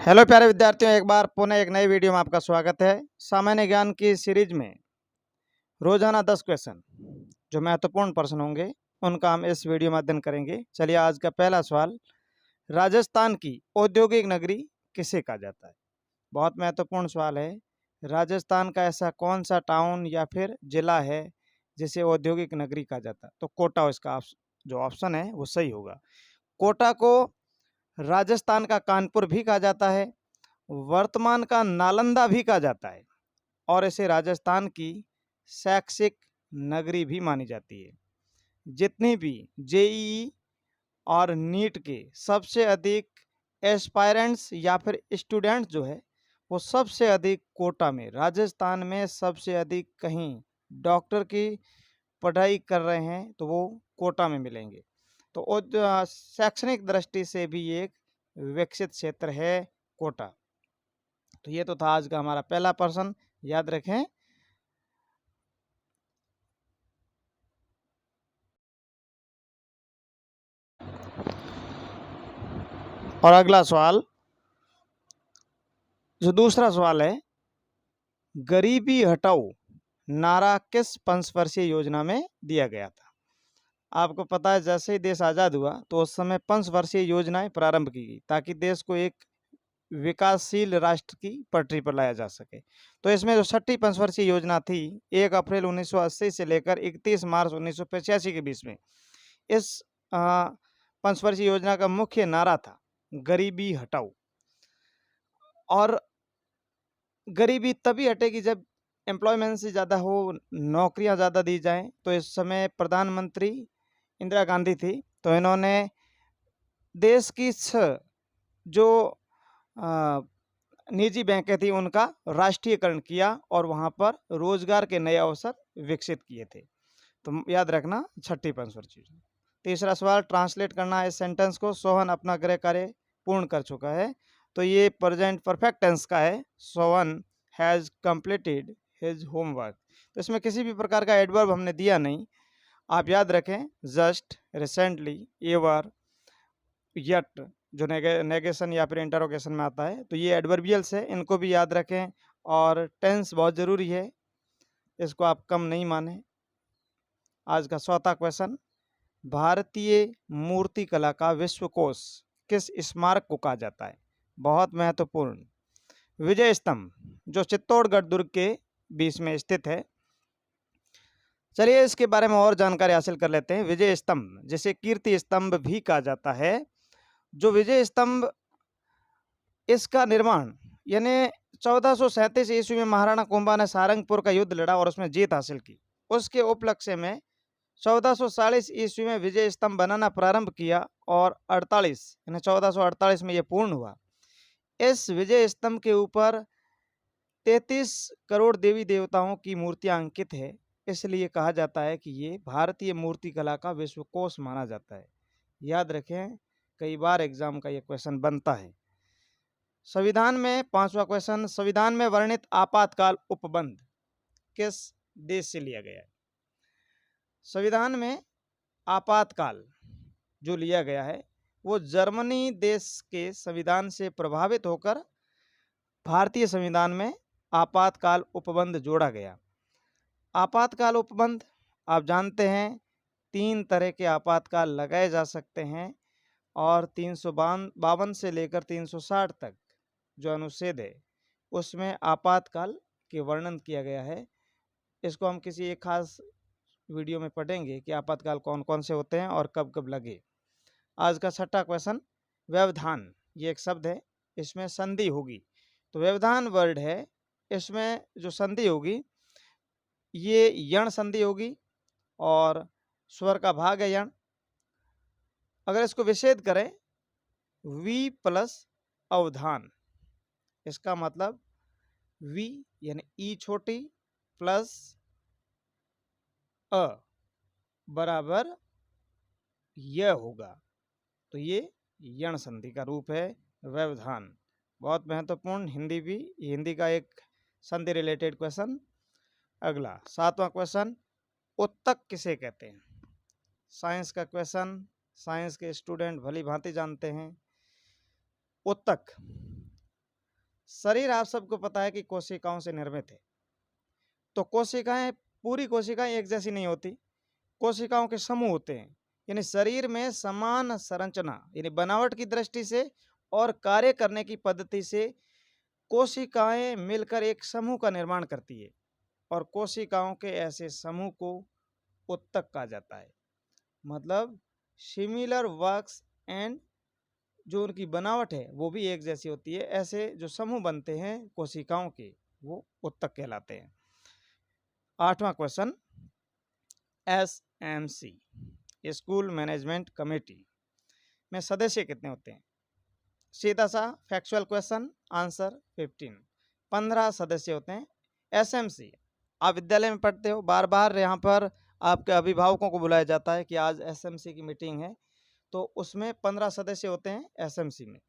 Hello प्यारे विद्यार्थियों, एक बार पुनः एक नई वीडियो में आपका स्वागत है। सामान्य ज्ञान की सीरीज में रोजाना 10 क्वेश्चन जो महत्वपूर्ण प्रश्न होंगे उनका हम इस वीडियो में अध्ययन करेंगे। चलिए, आज का पहला सवाल, राजस्थान की औद्योगिक नगरी किसे कहा जाता है? बहुत महत्वपूर्ण सवाल है। राजस्थान का ऐसा कौन सा टाउन या फिर जिला है जिसे औद्योगिक नगरी कहा जाता है? तो कोटा इसका जो ऑप्शन है वो सही होगा। कोटा को राजस्थान का कानपुर भी कहा जाता है, वर्तमान का नालंदा भी कहा जाता है और इसे राजस्थान की शैक्षिक नगरी भी मानी जाती है। जितनी भी जेईई और नीट के सबसे अधिक एस्पायरेंट्स या फिर स्टूडेंट्स जो है वो सबसे अधिक कोटा में, राजस्थान में सबसे अधिक कहीं डॉक्टर की पढ़ाई कर रहे हैं तो वो कोटा में मिलेंगे। तो शैक्षणिक दृष्टि से भी एक विकसित क्षेत्र है कोटा। तो ये तो था आज का हमारा पहला प्रश्न, याद रखें। और अगला सवाल, जो दूसरा सवाल है, गरीबी हटाओ नारा किस पंचवर्षीय योजना में दिया गया था? आपको पता है, जैसे ही देश आज़ाद हुआ तो उस समय पंचवर्षीय योजनाएं प्रारंभ की गई ताकि देश को एक विकासशील राष्ट्र की पटरी पर लाया जा सके। तो इसमें जो छठी पंचवर्षीय योजना थी, 1 अप्रैल 1980 से लेकर 31 मार्च 1985 के बीच में, इस पंचवर्षीय योजना का मुख्य नारा था गरीबी हटाओ। और गरीबी तभी हटेगी जब एम्प्लॉयमेंट से ज़्यादा हो, नौकरियां ज़्यादा दी जाएं। तो इस समय प्रधानमंत्री इंदिरा गांधी थी, तो इन्होंने देश की 6 जो निजी बैंकें थी उनका राष्ट्रीयकरण किया और वहां पर रोजगार के नए अवसर विकसित किए थे। तो याद रखना, छठी पंचवर्षीय योजना। तीसरा सवाल, ट्रांसलेट करना है इस सेंटेंस को। सोहन अपना गृह कार्य पूर्ण कर चुका है, तो ये प्रेजेंट परफेक्ट टेंस का है। Sohan has completed his homework. तो इसमें किसी भी प्रकार का एडवर्ब हमने दिया नहीं। आप याद रखें, जस्ट, रिसेंटली, एवर, यट जो नेगेशन या फिर इंटरोगेशन में आता है, तो ये एडवर्बियल्स है, इनको भी याद रखें। और टेंस बहुत ज़रूरी है, इसको आप कम नहीं माने। आज का चौथा क्वेश्चन, भारतीय मूर्ति कला का विश्वकोश किस स्मारक को कहा जाता है? बहुत महत्वपूर्ण, विजय स्तंभ जो चित्तौड़गढ़ दुर्ग के बीच में स्थित है। चलिए, इसके बारे में और जानकारी हासिल कर लेते हैं। विजय स्तंभ जिसे कीर्ति स्तंभ भी कहा जाता है, जो विजय स्तंभ, इसका निर्माण यानी 1437 ईस्वी में महाराणा कुंभा ने सारंगपुर का युद्ध लड़ा और उसमें जीत हासिल की। उसके उपलक्ष्य में 1440 ईस्वी में विजय स्तंभ बनाना प्रारंभ किया और 1448 में यह पूर्ण हुआ। इस विजय स्तंभ के ऊपर 33 करोड़ देवी देवताओं की मूर्तियां अंकित है, इसलिए कहा जाता है कि ये भारतीय मूर्ति कला का विश्वकोश माना जाता है। याद रखें, कई बार एग्जाम का ये क्वेश्चन बनता है। संविधान में पांचवा क्वेश्चन, संविधान में वर्णित आपातकाल उपबंध किस देश से लिया गया है? संविधान में आपातकाल जो लिया गया है वो जर्मनी देश के संविधान से प्रभावित होकर भारतीय संविधान में आपातकाल उपबंध जोड़ा गया। आपातकाल उपबंध आप जानते हैं, 3 तरह के आपातकाल लगाए जा सकते हैं और 352 से लेकर 360 तक जो अनुच्छेद है उसमें आपातकाल के वर्णन किया गया है। इसको हम किसी एक खास वीडियो में पढ़ेंगे कि आपातकाल कौन कौन से होते हैं और कब कब लगे। आज का छठा क्वेश्चन, व्यवधान ये एक शब्द है, इसमें संधि होगी। तो व्यवधान वर्ड है, इसमें जो संधि होगी ये यण संधि होगी और स्वर का भाग है यण। अगर इसको विच्छेद करें, वी प्लस अवधान, इसका मतलब वी यानी ई छोटी प्लस अ बराबर य होगा। तो ये यण संधि का रूप है व्यवधान। बहुत महत्वपूर्ण, हिंदी का एक संधि रिलेटेड क्वेश्चन। अगला 7वां क्वेश्चन, उत्तक किसे कहते हैं? साइंस का क्वेश्चन, साइंस के स्टूडेंट भली भांति जानते हैं। उत्तक शरीर आप सबको पता है कि कोशिकाओं से निर्मित है। तो कोशिकाएं, पूरी कोशिकाएं एक जैसी नहीं होती, कोशिकाओं के समूह होते हैं। यानी शरीर में समान संरचना यानी बनावट की दृष्टि से और कार्य करने की पद्धति से कोशिकाएं मिलकर एक समूह का निर्माण करती है, और कोशिकाओं के ऐसे समूह को उत्तक कहा जाता है। मतलब सिमिलर वर्क्स एंड जो उनकी बनावट है वो भी एक जैसी होती है, ऐसे जो समूह बनते हैं कोशिकाओं के वो उत्तक कहलाते हैं। 8वां question, SMC school management committee में सदस्य कितने होते हैं? सीधा सा फैक्चुअल क्वेश्चन, आंसर 15 सदस्य होते हैं। SMC आप विद्यालय में पढ़ते हो, बार बार यहाँ पर आपके अभिभावकों को बुलाया जाता है कि आज SMC की मीटिंग है, तो उसमें 15 सदस्य होते हैं SMC में।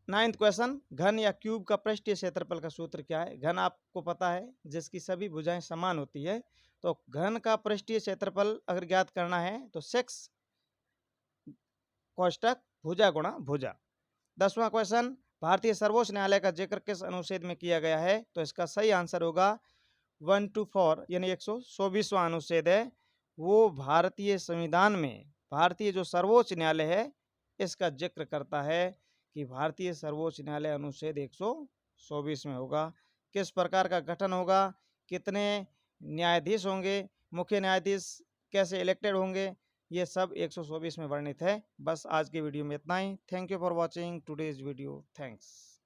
9th क्वेश्चन, घन या क्यूब का पृष्ठीय क्षेत्रफल का सूत्र क्या है? घन आपको पता है जिसकी सभी भुजाएं समान होती है, तो घन का पृष्ठीय क्षेत्रफल अगर ज्ञात करना है तो 6 कोष्टक भुजा गुणा भुजा। 10वां क्वेश्चन, भारतीय सर्वोच्च न्यायालय का जिक्र किस अनुच्छेद में किया गया है? तो इसका सही आंसर होगा 124 यानी 124वां अनुच्छेद है, वो भारतीय संविधान में भारतीय जो सर्वोच्च न्यायालय है इसका जिक्र करता है कि भारतीय सर्वोच्च न्यायालय अनुच्छेद 124 में होगा। किस प्रकार का गठन होगा, कितने न्यायाधीश होंगे, मुख्य न्यायाधीश कैसे इलेक्टेड होंगे, ये सब 124 में वर्णित है। बस आज की वीडियो में इतना ही। Thank you for watching today's video. Thanks.